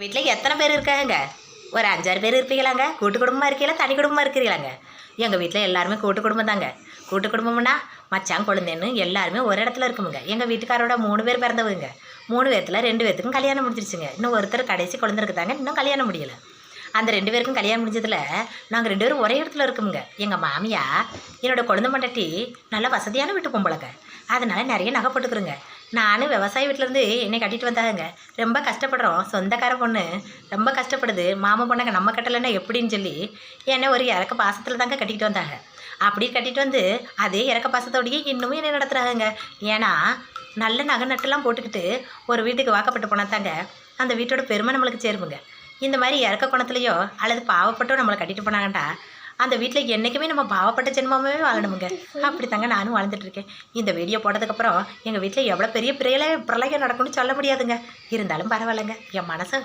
வீட்டில் எத்தனை பேர் இருக்காங்க? ஒரு 5-6 பேர் இருப்பீங்களாங்க? கூட்டு குடும்பமாக இருக்கீங்களா, தனி குடும்பமாக இருக்கிறீங்களாங்க? எங்கள் வீட்டில் எல்லாருமே கூட்டு குடும்பம் தாங்க. கூட்டு குடும்பம்னா மச்சான் குழந்தைன்னு எல்லாருமே ஒரு இடத்துல இருக்குமுங்க. எங்கள் வீட்டுக்காரோட 3 பேர் பிறந்தவங்க. 3 பேர்த்தில் 2 பேர்த்துக்கும் கல்யாணம் முடிஞ்சிருச்சுங்க. இன்னும் ஒருத்தர் கடைசி குழந்தை தாங்க, இன்னும் கல்யாணம் முடியலை. அந்த 2 பேருக்கும் கல்யாணம் முடிஞ்சதில் நாங்கள் 2 பேரும் ஒரே இடத்துல இருக்கோமுங்க. எங்கள் மாமியா என்னோடய குழந்தை மண்டாட்டி நல்லா வசதியான வீட்டு பொம்பளைங்க. அதனால் நிறைய நகை போட்டுக்கிறோங்க. நானும் விவசாய வீட்டிலேருந்து என்னை கட்டிட்டு வந்தாங்க. ரொம்ப கஷ்டப்படுறோம், சொந்தக்கார பொண்ணு ரொம்ப கஷ்டப்படுது, மாமா பொண்ணுங்க நம்ம கட்டலைன்னா எப்படின்னு சொல்லி என்னை ஒரு இறக்க பாசத்தில் தாங்க கட்டிக்கிட்டு வந்தாங்க. அப்படி கட்டிட்டு வந்து அதே இறக்க பாசத்தோடையே இன்னமும் என்னை நடத்துகிறாங்க. ஏன்னா நல்ல நகை நட்டுலாம் போட்டுக்கிட்டு ஒரு வீட்டுக்கு வாக்கப்பட்டு போனால் தாங்க அந்த வீட்டோட பெருமை நம்மளுக்கு சேருமுங்க. இந்த மாதிரி இறக்க குணத்துலையோ அல்லது பாவப்பட்டோ நம்மளை கட்டிட்டு போனாங்கண்டா அந்த வீட்டில் என்றைக்குமே நம்ம பாவப்பட்ட ஜென்மமே வாழணுமுங்க. அப்படி தாங்க நானும் வாழ்ந்துட்டுருக்கேன். இந்த வீடியோ போட்டதுக்கப்புறம் எங்கள் வீட்டில் எவ்வளோ பெரிய பிரளயம் நடக்கும்னு சொல்ல முடியாதுங்க. இருந்தாலும் பரவாயில்லைங்க, என் மனசை